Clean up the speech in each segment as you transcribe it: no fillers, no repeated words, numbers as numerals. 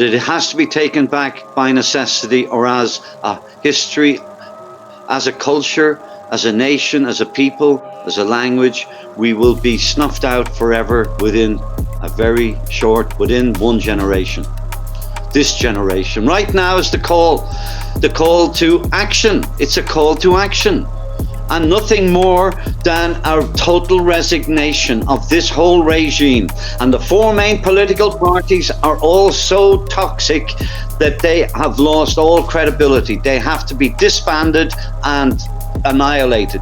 It has to be taken back by necessity or as a history, as a culture, as a nation, as a people, as a language. We will be snuffed out forever within within one generation. This generation. Right now is the call to action. It's a call to action. And nothing more than our total resignation of this whole regime. And the four main political parties are all so toxic that they have lost all credibility. They have to be disbanded and annihilated.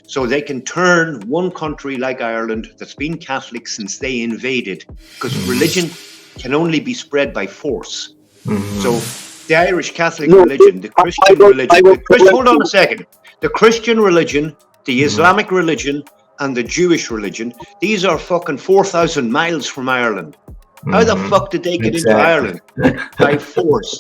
So they can turn one country like Ireland that's been Catholic since they invaded, because religion can only be spread by force. So the Irish Catholic religion, the Christian religion, hold on a second. The Christian religion, the Islamic religion, and the Jewish religion, these are fucking 4,000 miles from Ireland. How the fuck did they get into Ireland? By force.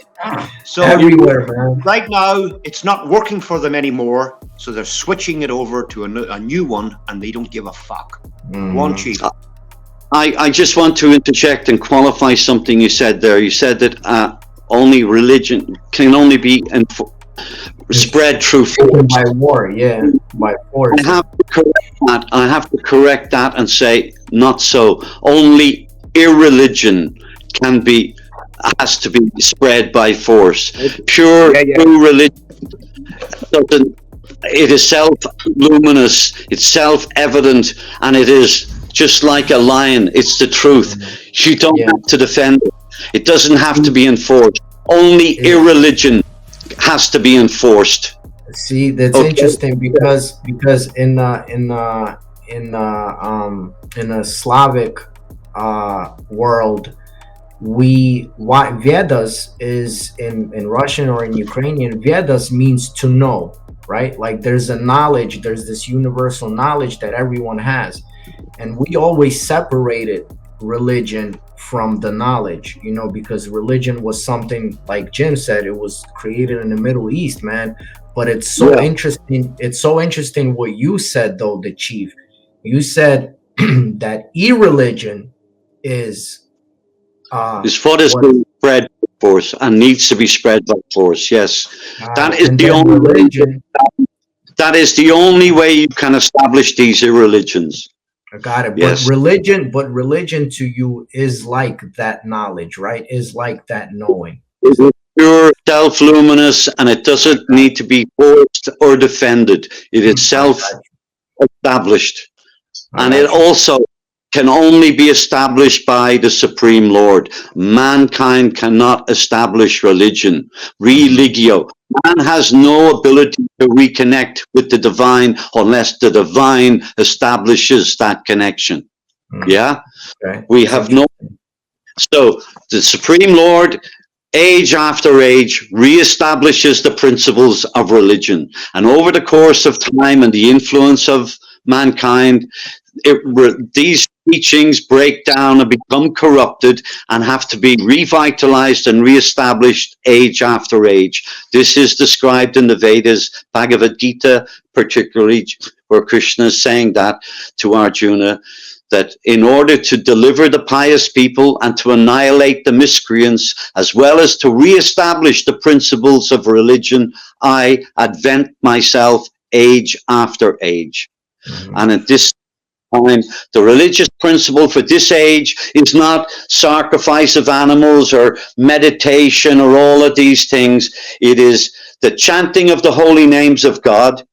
So everywhere, man. Right now, it's not working for them anymore, so they're switching it over to a new one, and they don't give a fuck. One cheat. I just want to interject and qualify something you said there. You said that only religion can only be spread through force. By war, yeah, by force. I have to correct that and say, not so. Only irreligion has to be spread by force. True religion it is self-luminous, it's self-evident, and it is just like a lion. It's the truth. You don't have to defend it. It doesn't have to be enforced. Only irreligion has to be enforced. See, that's interesting because in a Slavic world, Vedas is in Russian or in Ukrainian. Vedas means to know, right? Like there's a knowledge, there's this universal knowledge that everyone has, and we always separated religion from the knowledge, because religion was something, like Jim said, it was created in the Middle East, man. But it's so interesting. It's so interesting what you said, though, the chief. You said that irreligion is what is being spread by force and needs to be spread by force. Yes, that is the only religion. That is the only way you can establish these irreligions. I got it. Yes. But religion to you is like that knowledge, right? Is like that knowing. It is pure, self-luminous, and it doesn't need to be forced or defended. It is self-established, and it also can only be established by the Supreme Lord. Mankind cannot establish religion. Religio. Man has no ability to reconnect with the divine unless the divine establishes that connection. Yeah? Okay. We have no. So the Supreme Lord, age after age, reestablishes the principles of religion. And over the course of time and the influence of mankind, these teachings break down and become corrupted and have to be revitalized and reestablished age after age. This is described in the Vedas, Bhagavad Gita, particularly, where Krishna is saying that to Arjuna, that in order to deliver the pious people and to annihilate the miscreants, as well as to reestablish the principles of religion, I advent myself age after age. And at this time, the religious principle for this age is not sacrifice of animals or meditation or all of these things. It is the chanting of the holy names of God.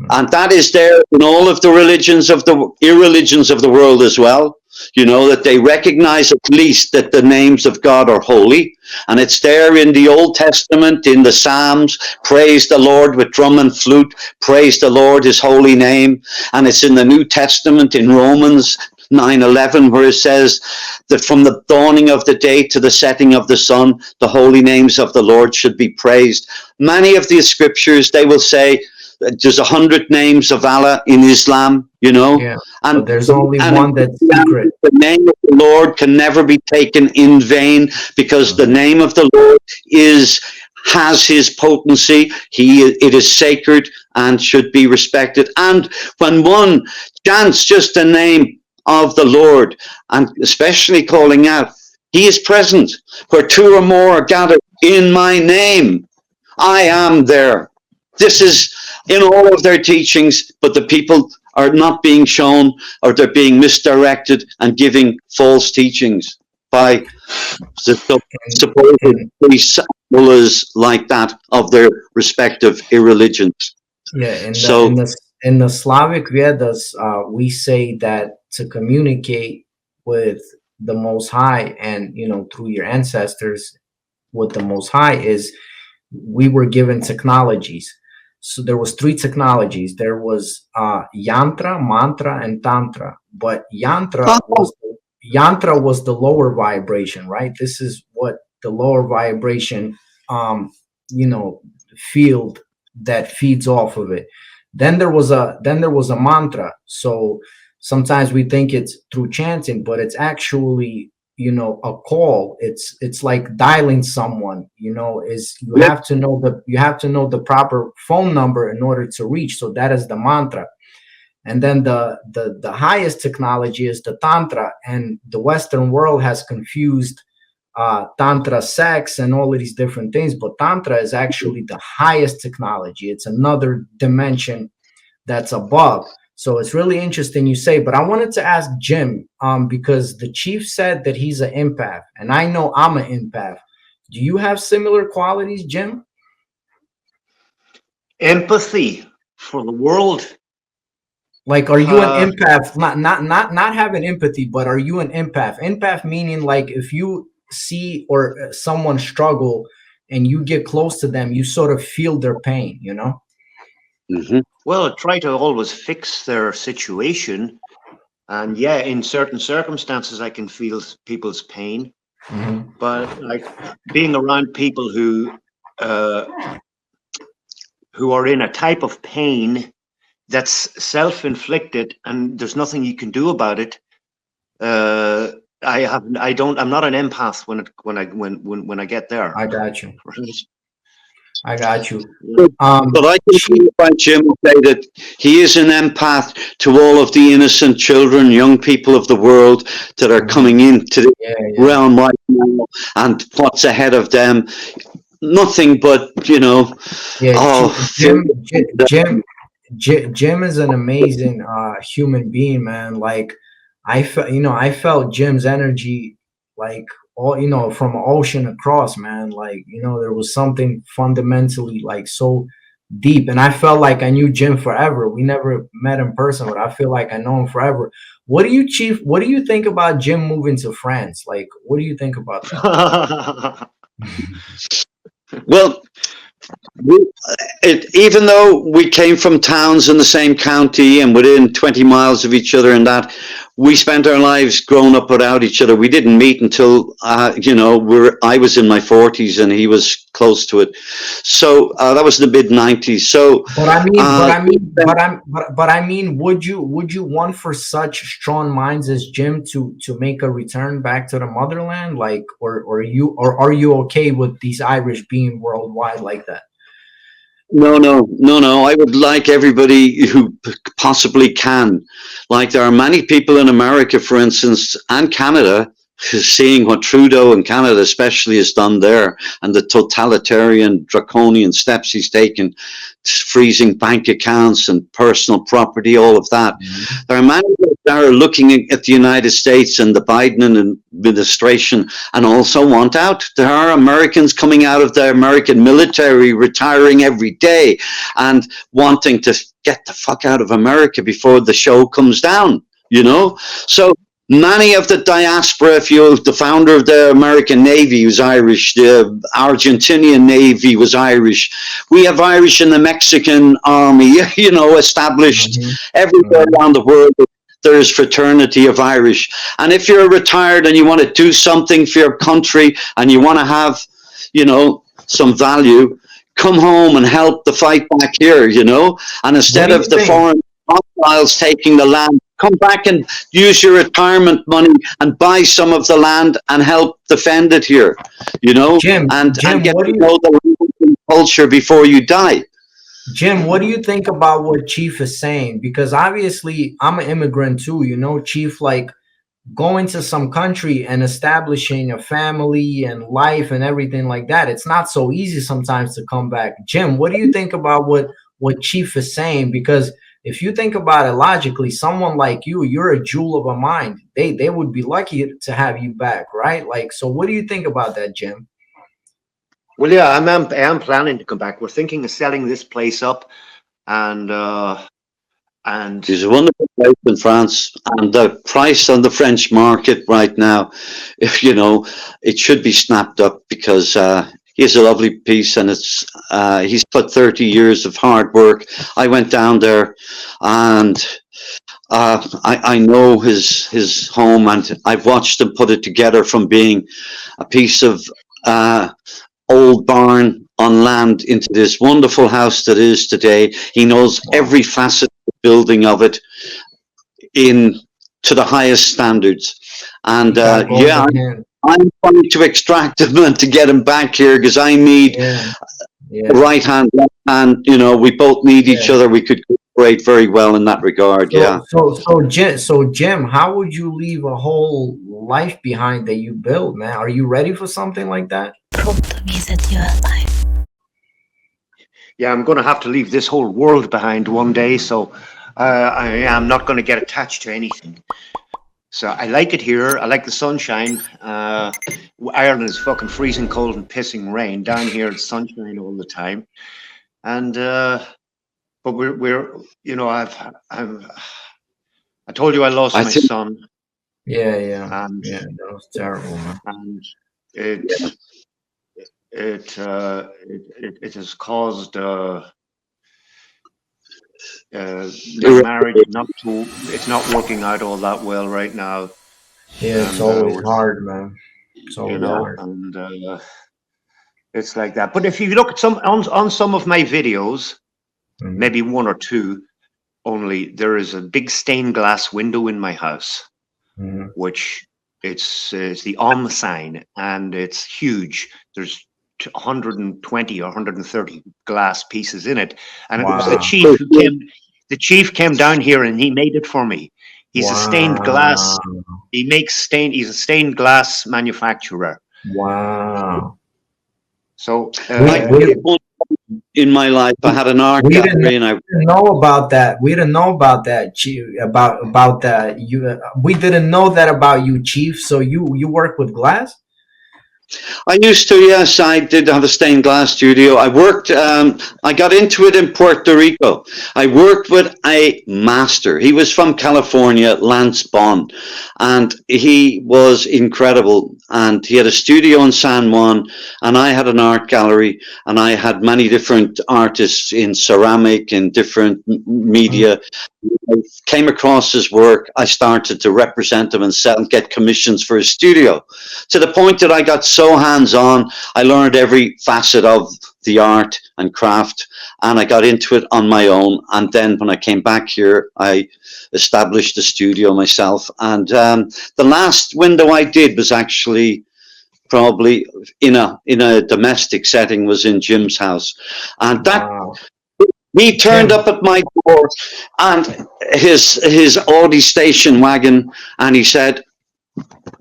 And that is there in all of the religions of the irreligions of the world as well. That they recognize at least that the names of God are holy. And it's there in the Old Testament, in the Psalms, praise the Lord with drum and flute, praise the Lord, his holy name. And it's in the New Testament, in Romans, 9:11, where it says that from the dawning of the day to the setting of the sun, the holy names of the Lord should be praised. Many of these scriptures, they will say there's 100 names of Allah in Islam, you know, Yeah, and but there's only one that's secret. the name of the Lord can never be taken in vain, because the name of the Lord has his potency. It is sacred and should be respected. And when one chants just the name of the Lord, and especially calling out, he is present. Where two or more are gathered in my name, I am there. This is in all of their teachings, but the people are not being shown, or they're being misdirected and giving false teachings by the supposed priests and mullahs like that of their respective religions. Yeah, So in the Slavic Vedas, we say that to communicate with the Most High, and through your ancestors with the Most High, is we were given technologies. So there was 3 technologies. There was yantra, mantra, and tantra. But yantra was the lower vibration, right? This is what the lower vibration, field that feeds off of it. Then there was a mantra. So sometimes we think it's through chanting, but it's actually a call. It's like dialing someone. Is you have to know the proper phone number in order to reach. So that is the mantra. And then the highest technology is the tantra, and the Western world has confused tantra sex and all of these different things, but tantra is actually the highest technology. It's another dimension that's above. So it's really interesting you say, but I wanted to ask Jim, because the chief said that he's an empath, and I know I'm an empath. Do you have similar qualities, Jim? Empathy for the world. Like, are you an empath? Not having empathy, but are you an empath? Empath meaning, like, if you see or someone struggle and you get close to them, you sort of feel their pain, Mm-hmm. Well, I try to always fix their situation. And yeah, in certain circumstances, I can feel people's pain. Mm-hmm. But like being around people who are in a type of pain that's self-inflicted and there's nothing you can do about it. I'm not an empath when I get there. I got you. I got you. But I can find Jim say that he is an empath to all of the innocent children, young people of the world that are coming into the realm right now, and what's ahead of them. Nothing but, Jim is an amazing human being, man. Like, I felt Jim's energy, like, all from ocean across, man. Like, there was something fundamentally, like, so deep, and I felt like I knew Jim forever. We never met in person, but I feel like I know him forever. What do you think about Jim moving to France? Like, what do you think about that? Well, even though we came from towns in the same county and within 20 miles of each other, and that we spent our lives growing up without each other. We didn't meet until I was in my 40s and he was close to it. So that was in the mid 90s. So, but I mean, would you want for such strong minds as Jim to make a return back to the motherland, like, or are you okay with these Irish being worldwide like that? No. I would like everybody who possibly can. Like, there are many people in America, for instance, and Canada, seeing what Trudeau in Canada especially has done there, and the totalitarian, draconian steps he's taken, freezing bank accounts and personal property, all of that. Mm-hmm. There are many that are looking at the United States and the Biden administration and also want out. There are Americans coming out of the American military, retiring every day and wanting to get the fuck out of America before the show comes down, So many of the diaspora, the founder of the American Navy was Irish, the Argentinian Navy was Irish. We have Irish in the Mexican army, established everywhere around the world. there's fraternity of Irish. And if you're retired and you want to do something for your country and you want to have, you know, some value, come home and help the fight back here, you know. And instead of the foreign hostiles taking the land, come back and use your retirement money and buy some of the land and help defend it here, you know, Jim, and get what to do know the culture before you die. Jim, what do you think about what Chief is saying? Because obviously I'm an immigrant too, you know, Chief, like going to some country and establishing a family and life and everything like that. It's not so easy sometimes to come back. Jim, what do you think about what Chief is saying? Because if you think about it logically, someone like you're a jewel of a mind. They would be lucky to have you back, right? Like, so what do you think about that, Jim? Well, yeah, I am planning to come back. We're thinking of selling this place up, and it's a wonderful place in France, and the price on the French market right now, if you know, it should be snapped up because he's a lovely piece, and it's he's put 30 years of hard work. I went down there, and I know his home, and I've watched him put it together from being a piece of old barn on land into this wonderful house that is today. He knows every facet of the building of it in to the highest standards. And yeah, I'm trying to extract him and to get him back here because I need the right hand, left hand. You know, we both need each other. We could cooperate very well in that regard. So Jim, how would you leave a whole life behind that you built, man? Are you ready for something like that? Prove to me that you are alive. Yeah, I'm going to have to leave this whole world behind one day, so I am not going to get attached to anything. So I like it here. I like the sunshine. Ireland is fucking freezing cold and pissing rain. Down here, it's sunshine all the time. And but we're you know, I told you I lost my son. And that was terrible, man. And it has caused the marriage it's not working out all that well right now. Yeah, it's always hard, man. It's always hard. And it's like that. But if you look at some on some of my videos, maybe one or two only, there is a big stained glass window in my house, which it's the sign, and it's huge. There's 120 or 130 glass pieces in it, and it was the chief who came. The chief came down here and he made it for me. He's a stained glass. He makes he's a stained glass manufacturer. Wow. So in my life, I had an art gallery, and I didn't know about that. We didn't know about that, Chief. About that. We didn't know that about you, Chief. So you work with glass? I used to, yes. I did have a stained glass studio. I worked, I got into it in Puerto Rico. I worked with a master. He was from California, Lance Bond, and he was incredible. And he had a studio in San Juan, and I had an art gallery, and I had many different artists in ceramic and different media. I came across his work. I started to represent him and sell and get commissions for his studio, to the point that I got so hands-on. I learned every facet of the art and craft, and I got into it on my own. And then when I came back here, I established a studio myself. And the last window I did was actually probably in a domestic setting, was in Jim's house, and that he turned up at my door and his Audi station wagon, and he said,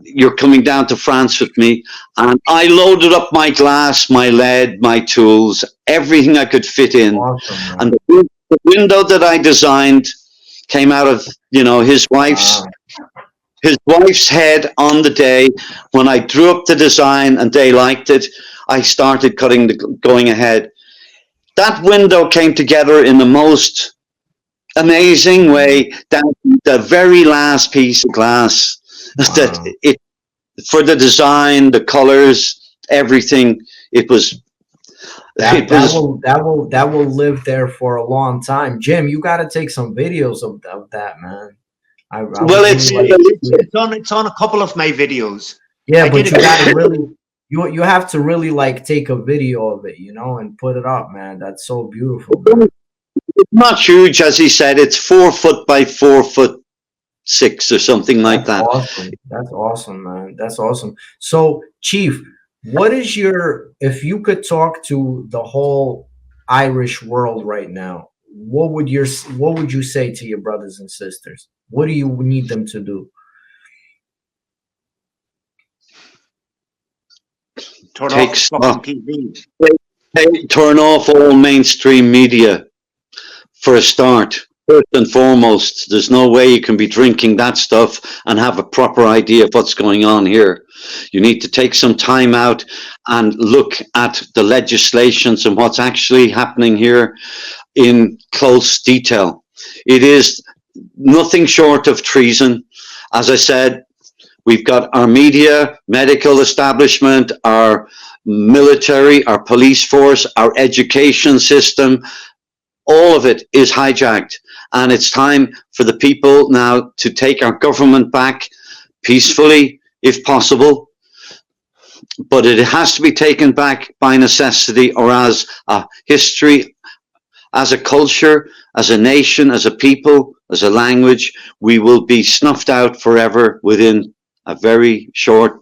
"You're coming down to France with me." And I loaded up my glass, my lead, my tools, everything I could fit in. Awesome, and the window that I designed came out of, you know, his wife's head. On the day when I drew up the design and they liked it, I started going ahead. That window came together in the most amazing way, down to the very last piece of glass. That it, for the design, the colors, everything, it was. That will live there for a long time. Jim, you got to take some videos of that, man. I Well, would it's really like to see it. It's on a couple of my videos. Yeah, I but did you it. gotta really, you have to really like take a video of it, you know, and put it up, man. That's so beautiful, man. not huge, as he said. It's 4 foot by 4'6" or something like That's that. awesome. That's awesome, man. That's awesome. So, Chief, what is your, if you could talk to the whole Irish world right now, what would you say to your brothers and sisters? What do you need them to do? Turn Take off fucking stock. TV. Turn off all mainstream media for a start. First and foremost, there's no way you can be drinking that stuff and have a proper idea of what's going on here. You need to take some time out and look at the legislations and what's actually happening here in close detail. It is nothing short of treason. As I said, we've got our media, medical establishment, our military, our police force, our education system. All of it is hijacked. And it's time for the people now to take our government back peacefully, if possible. But it has to be taken back by necessity, or as a history, as a culture, as a nation, as a people, as a language, we will be snuffed out forever within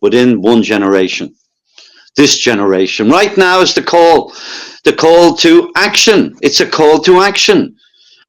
within one generation. This generation. Right now is the call to action. It's a call to action.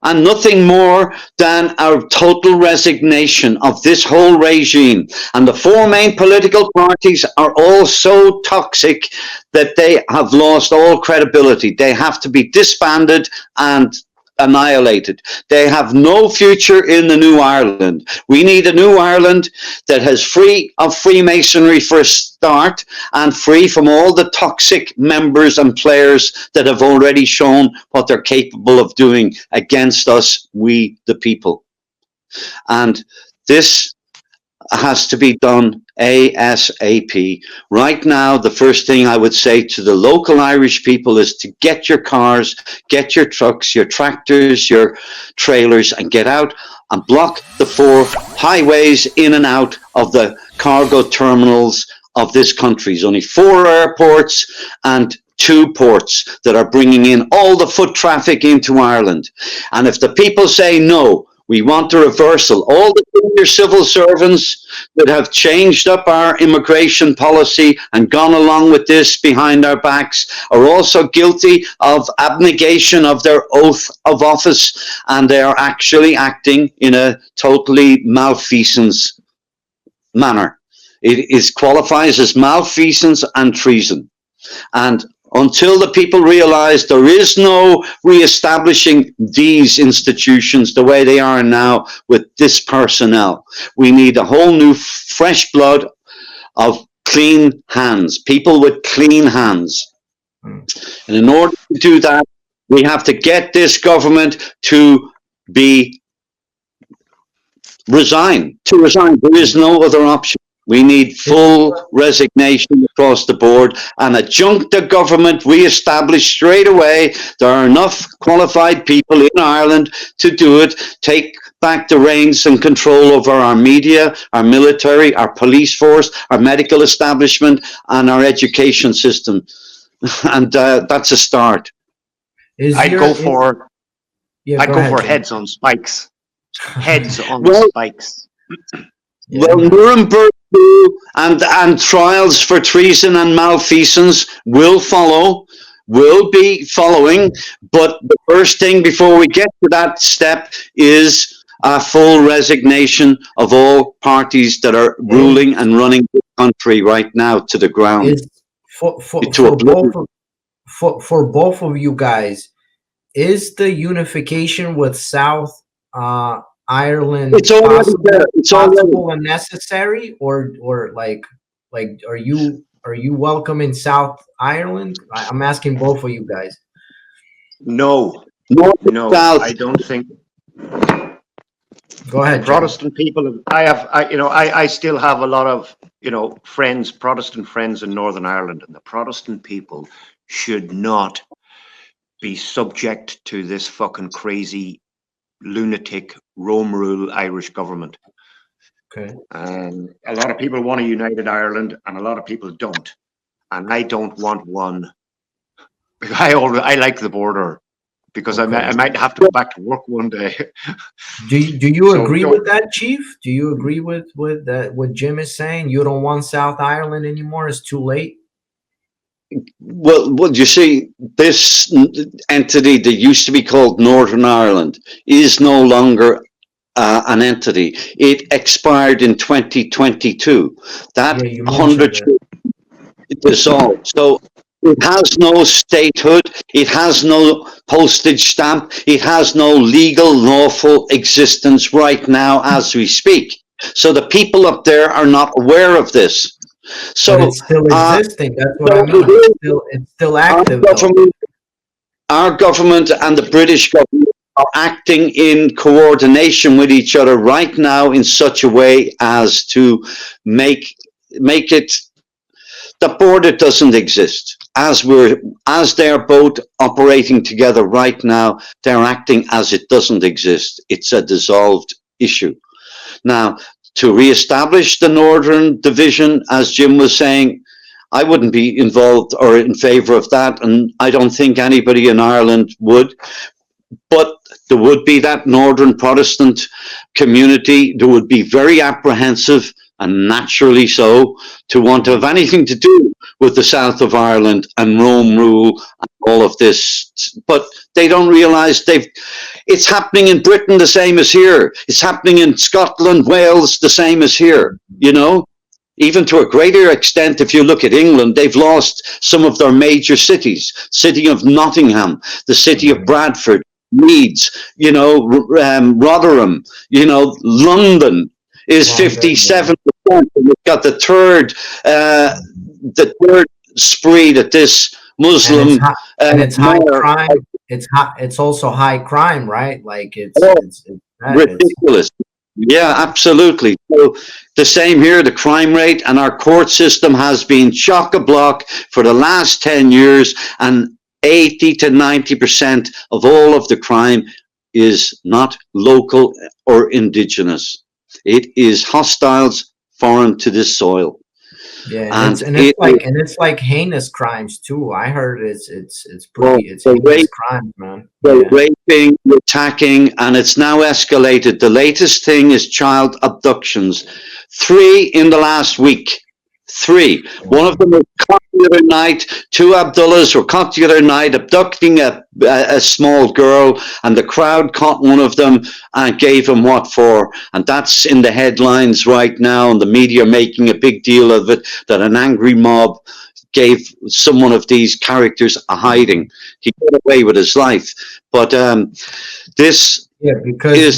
And nothing more than our total resignation of this whole regime. And the four main political parties are all so toxic that they have lost all credibility. They have to be disbanded and annihilated. They have no future in the new Ireland. We need a new Ireland that is free of Freemasonry for a start, and free from all the toxic members and players that have already shown what they're capable of doing against us, we the people. And this has to be done ASAP. Right now, the first thing I would say to the local Irish people is to get your cars, get your trucks, your tractors, your trailers, and get out and block the four highways in and out of the cargo terminals of this country. There's only 4 airports and 2 ports that are bringing in all the foot traffic into Ireland. And if the people say no, we want a reversal. All the senior civil servants that have changed up our immigration policy and gone along with this behind our backs are also guilty of abnegation of their oath of office, and they are actually acting in a totally malfeasance manner. It qualifies as malfeasance and treason. And until the people realize there is no re-establishing these institutions the way they are now with this personnel, we need a whole new fresh blood of clean hands, people with clean hands. And in order to do that, we have to get this government to resign. There is no other option. We need full resignation across the board and a junta government re-established straight away. There are enough qualified people in Ireland to do it. Take back the reins and control over our media, our military, our police force, our medical establishment, and our education system. And that's a start. I'd go for ahead, heads on spikes. Heads on spikes. Yeah. Well, Nuremberg and trials for treason and malfeasance will be following. But the first thing before we get to that step is a full resignation of all parties that are ruling and running the country right now to the ground. For both of you guys, is the unification with South Ireland it's already there. It's possible and necessary, or like are you welcome in South Ireland? I'm asking both of you guys. No, South. I don't think. Go ahead, Protestant people. I still have a lot of friends, Protestant friends in Northern Ireland, and the Protestant people should not be subject to this fucking crazy lunatic Rome rule Irish government. Okay. And a lot of people want a united Ireland, and a lot of people don't. And I don't want one. I like the border, because Okay. I might have to go back to work one day. Do you So agree don't- with that, Chief? Do you agree with that? What Jim is saying? You don't want South Ireland anymore? It's too late. Well, you see, this entity that used to be called Northern Ireland is no longer an entity. It expired in 2022. That Yeah, you mentioned 100 it. dissolved. So it has no statehood. It has no postage stamp. It has no legal, lawful existence right now as we speak. So the people up there are not aware of this. So But it's still existing. That's what so I mean. It's still active, though. our government and the British government are acting in coordination with each other right now in such a way as to make it the border doesn't exist. As they're both operating together right now, they're acting as it doesn't exist. It's a dissolved issue. Now, to reestablish the Northern Division, as Jim was saying, I wouldn't be involved or in favor of that, and I don't think anybody in Ireland would. But there would be that Northern Protestant community that would be very apprehensive, and naturally so, to want to have anything to do with the south of Ireland and Rome rule and all of this. But they don't realize it's happening in Britain the same as here. It's happening in Scotland, Wales, the same as here, you know? Even to a greater extent, if you look at England, they've lost some of their major cities. City of Nottingham, the city of Bradford, Leeds, you know, Rotherham, you know, London is 57%. We've got the third spree that this Muslim and it's high crime. It's also high crime, right? Like it's ridiculous. Yeah, absolutely. So the same here, the crime rate, and our court system has been chock-a-block for the last 10 years, and 80 to 90% of all of the crime is not local or indigenous. It is hostiles foreign to this soil. Yeah, and it's like heinous crimes too. I heard it's heinous crimes, man. Raping, attacking, and it's now escalated. The latest thing is child abductions. 3 in the last week. 3. One of them was caught the other night. 2 Abdullahs were caught the other night abducting a small girl, and the crowd caught one of them and gave him what for. And that's in the headlines right now, and the media making a big deal of it, that an angry mob gave someone of these characters a hiding. He got away with his life. But this... Yeah, because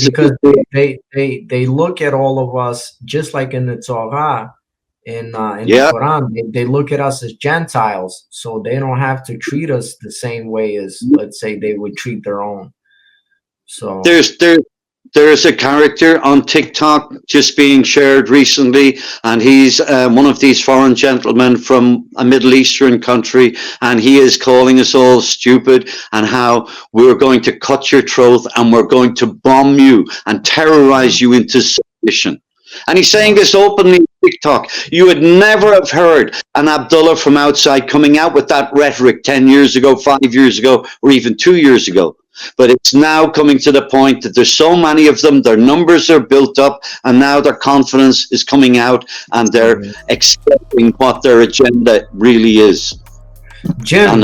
they look at all of us, just like in the Torah, in the Quran, they look at us as Gentiles, so they don't have to treat us the same way as, let's say, they would treat their own. So there's a character on TikTok just being shared recently, and he's one of these foreign gentlemen from a Middle Eastern country, and he is calling us all stupid and how we're going to cut your throat and we're going to bomb you and terrorize you into submission. And he's saying this openly on TikTok. You would never have heard an Abdullah from outside coming out with that rhetoric 10 years ago, 5 years ago, or even 2 years ago. But it's now coming to the point that there's so many of them, their numbers are built up, and now their confidence is coming out, and they're expressing what their agenda really is. Jim,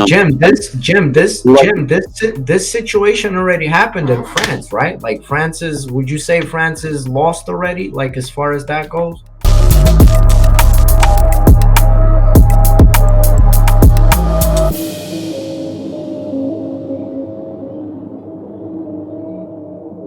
this situation already happened in France, right? Like would you say France is lost already, like as far as that goes?